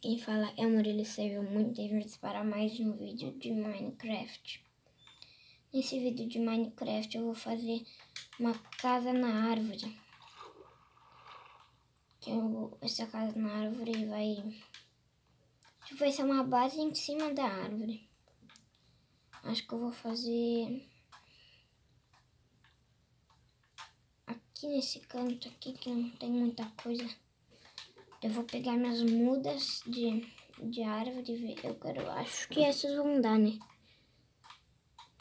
Quem fala é o Murilo, sejam muito bem-vindos para mais um vídeo de Minecraft. Nesse vídeo de Minecraft eu vou fazer uma casa na árvore. Essa casa na árvore vai ser uma base em cima da árvore. Acho que eu vou fazer aqui nesse canto aqui que não tem muita coisa. Eu vou pegar minhas mudas de árvore. Eu acho que essas vão dar, né?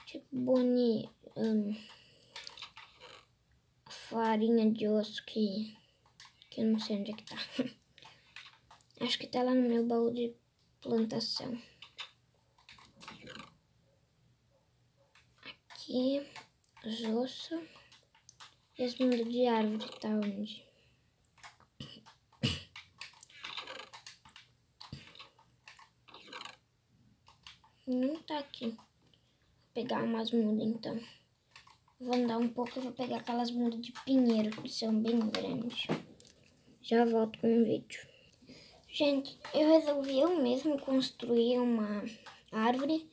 Tipo boni, farinha de osso que eu não sei onde é que tá. Acho que tá lá no meu baú de plantação. Aqui, os ossos e as mudas de árvore tá onde? Não tá aqui. Vou pegar umas mudas então. Vou andar um pouco e vou pegar aquelas mudas de pinheiro que são bem grandes. Já volto com o vídeo. Gente, eu resolvi eu mesmo construir uma árvore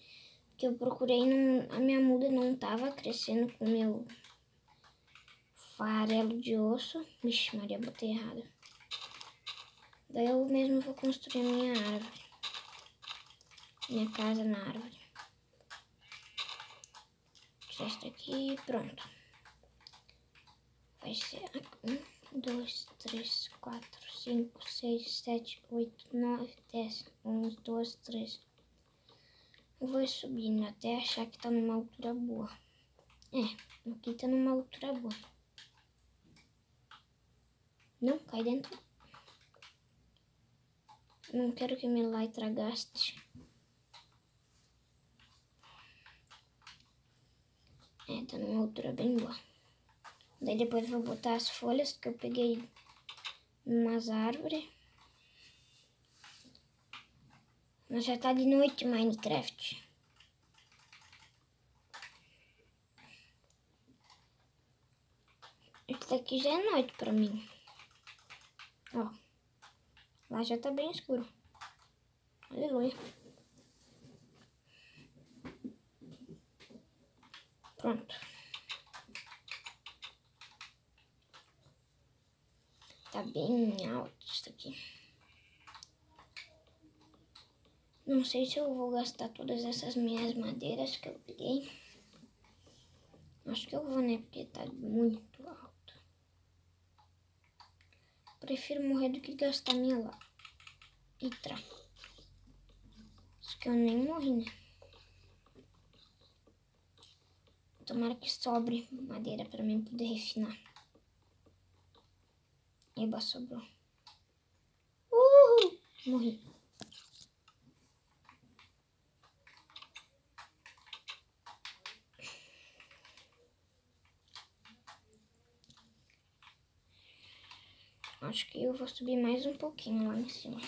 que eu procurei, a minha muda não tava crescendo com o meu farelo de osso. Vixe Maria, botei errado. Daí eu mesmo vou construir a minha árvore. Minha casa na árvore. Tirar isso daqui e pronto. Vai ser 1, 2, 3, 4, 5, 6, 7, 8, 9, 10, 11, 12, 13. Eu vou subindo até achar que tá numa altura boa. Aqui tá numa altura boa. Não, cai dentro. Não quero que meu Elytra gaste. Tá numa altura bem boa. Daí depois eu vou botar as folhas que eu peguei umas árvores. Mas já tá de noite Minecraft. Isso daqui já é noite pra mim. Ó. Lá já tá bem escuro. Aleluia. Pronto. Tá bem alto isso aqui. Não sei se eu vou gastar todas essas minhas madeiras que eu peguei. Acho que eu vou, né? Porque tá muito alto. Prefiro morrer do que gastar minha Elytra. Acho que eu nem morri, né? Tomara que sobre madeira pra mim poder refinar. Eba, sobrou. Morri. Acho que eu vou subir mais um pouquinho lá em cima.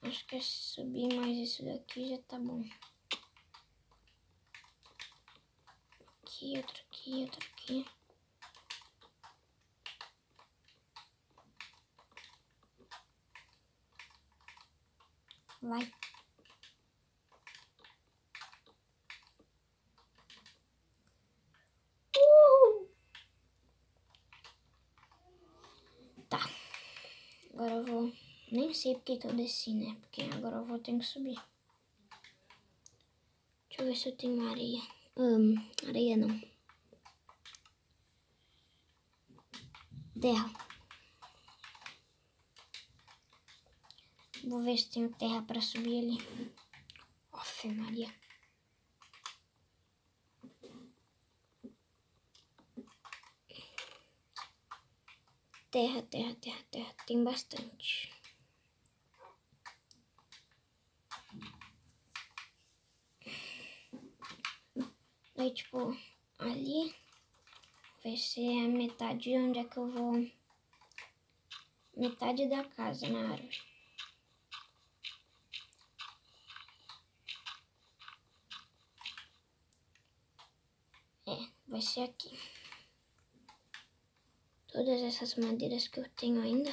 Acho que subir mais isso daqui já tá bom. Aqui, outro aqui, outro aqui. Vai. Tá. Agora eu vou... Nem sei porque que eu desci, né? Porque agora eu vou ter que subir. Deixa eu ver se eu tenho areia. Areia não. Terra. Vou ver se tenho terra pra subir ali. Aff, Maria. Terra. Tem bastante. Aí, tipo, ali vai ser a metade onde é que eu vou... Metade da casa na árvore. vai ser aqui. Todas essas madeiras que eu tenho ainda,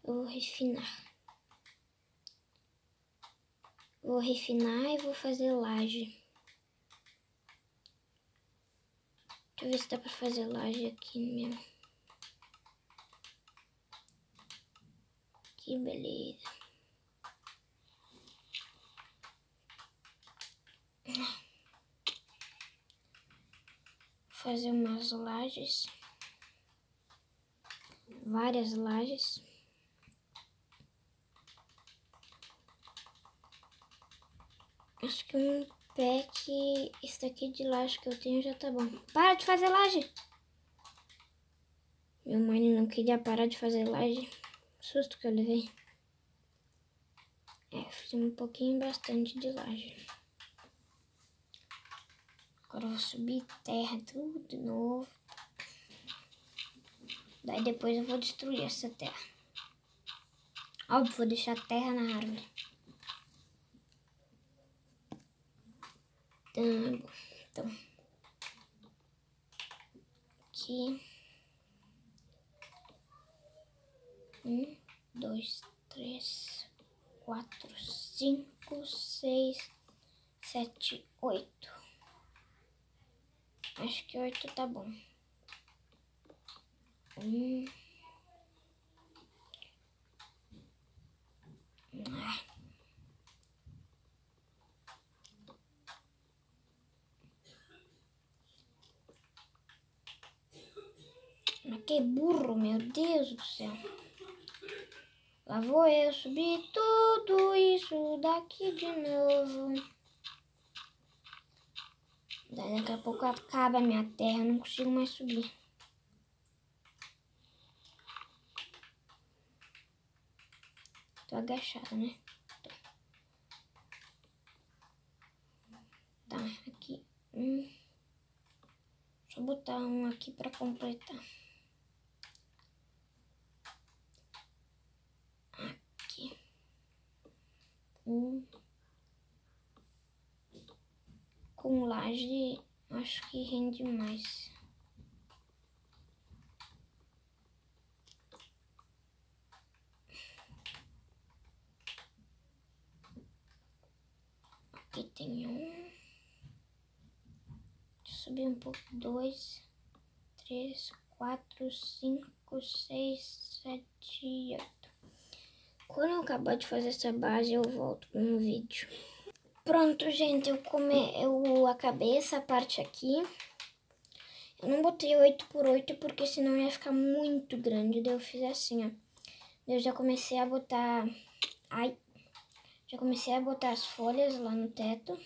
eu vou refinar. Vou refinar e vou fazer laje. Deixa eu ver se dá pra fazer laje aqui mesmo. Que beleza. Fazer umas lajes. Várias lajes. Acho que um pack, esse daqui de laje que eu tenho já tá bom. Para de fazer laje! Meu mãe não queria parar de fazer laje. Susto que eu levei. Fiz um pouquinho bastante de laje. Agora eu vou subir terra tudo de novo. Daí depois eu vou destruir essa terra. Óbvio, vou deixar terra na árvore. Então, aqui. 1, 2, 3, 4, 5, 6, 7, 8. Acho que 8 tá bom. 1. Mas que burro, meu Deus do céu. Lá vou eu subir tudo isso daqui de novo. Daí daqui a pouco acaba a minha terra, eu não consigo mais subir. Tô agachada, né? Tá, aqui. Deixa eu botar um aqui pra completar. Aqui. Com laje, acho que rende mais. Aqui tem um. Deixa eu subir um pouco. 2, 3, 4, 5, 6, 7, 8. Quando eu acabar de fazer essa base, eu volto com um vídeo. Pronto, gente, eu acabei essa parte aqui. Eu não botei 8x8 porque senão ia ficar muito grande. Daí eu fiz assim, ó. Eu já comecei a botar... Já comecei a botar as folhas lá no teto.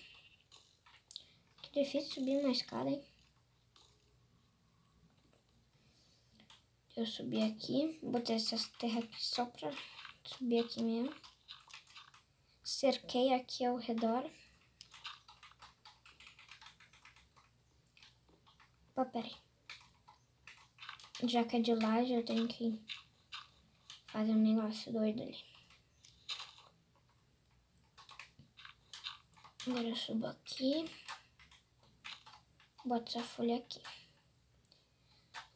Que difícil subir uma escada, hein? Eu subi aqui. Botei essas terras aqui só pra subir aqui mesmo. Cerquei aqui ao redor. Opa, peraí. Já que é de laje, eu tenho que fazer um negócio doido ali. Agora eu subo aqui. Boto essa folha aqui.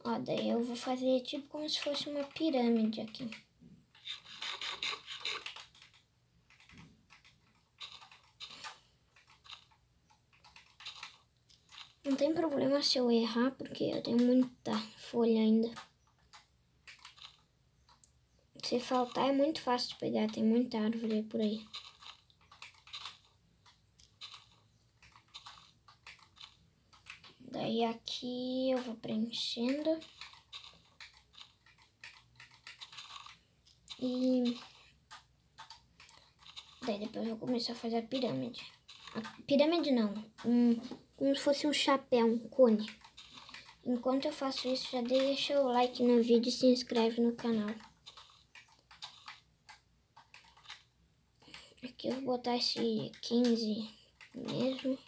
Ó, daí eu vou fazer tipo como se fosse uma pirâmide aqui. Não tem problema se eu errar, porque eu tenho muita folha ainda. Se faltar é muito fácil de pegar, tem muita árvore por aí. Daí aqui eu vou preenchendo. E daí depois eu vou começar a fazer a pirâmide. A pirâmide não, como se fosse um chapéu, um cone. Enquanto eu faço isso, já deixa o like no vídeo e se inscreve no canal. Aqui eu vou botar esse 15 mesmo.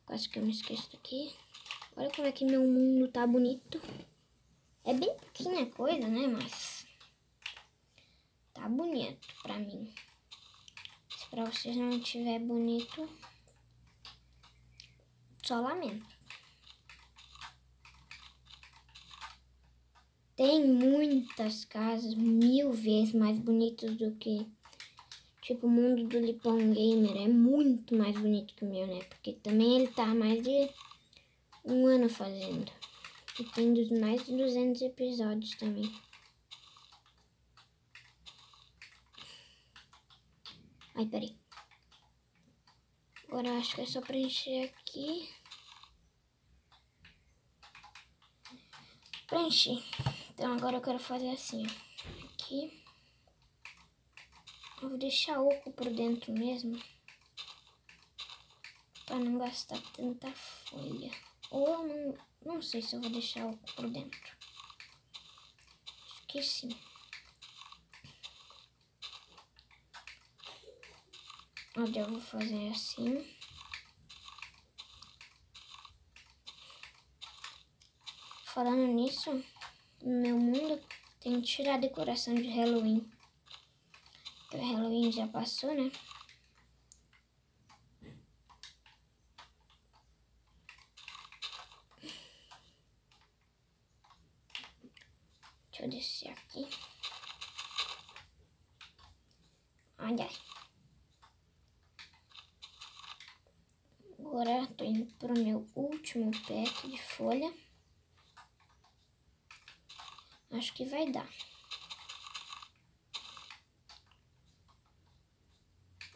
Quase que eu me esqueço daqui. Olha como é que meu mundo tá bonito. É bem pouquinha coisa, né? Mas tá bonito pra mim. Se pra vocês não estiver bonito, só lamento. Tem muitas casas 1000 vezes mais bonitas do que... Tipo, o mundo do Lipão Gamer é muito mais bonito que o meu, né? Porque também ele tá há mais de 1 ano fazendo. E tem mais de 200 episódios também. Ai, peraí. Agora eu acho que é só preencher aqui. Preenchi. Então agora eu quero fazer assim, ó. Aqui. Eu vou deixar oco por dentro mesmo. Pra não gastar tanta folha. Ou eu não sei se eu vou deixar oco por dentro. Acho que sim. Onde eu vou fazer assim. Falando nisso, no meu mundo tem que tirar a decoração de Halloween. Porque o Halloween já passou, né? Deixa eu descer aqui. Olha aí. Agora tô indo pro meu último pack de folha. Acho que vai dar.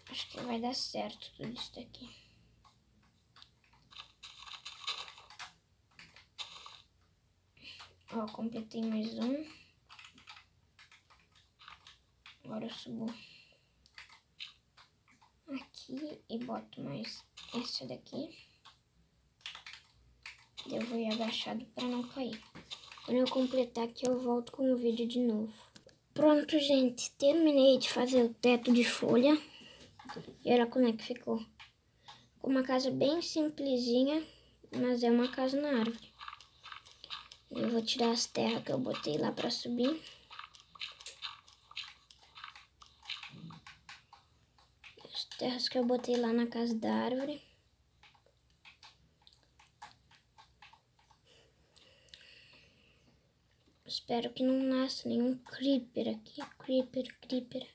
Acho que vai dar certo tudo isso daqui. Ó, completei mais um. Agora eu subo aqui e boto mais essa daqui. Eu vou ir agachado para não cair. Quando eu completar aqui, eu volto com o vídeo de novo. Pronto, gente. Terminei de fazer o teto de folha. E olha como é que ficou. Ficou uma casa bem simplesinha, mas é uma casa na árvore. Eu vou tirar as terras que eu botei lá para subir. As terras que eu botei lá na casa da árvore. Espero que não nasça nenhum creeper aqui. Creeper.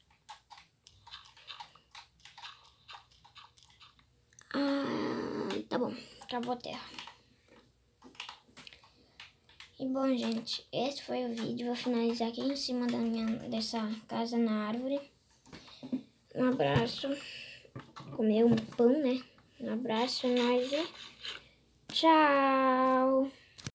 Tá bom. Acabou a terra. E bom, gente, esse foi o vídeo. Vou finalizar aqui em cima dessa casa na árvore. Um abraço. Comer um pão, né? Um abraço, nós e tchau!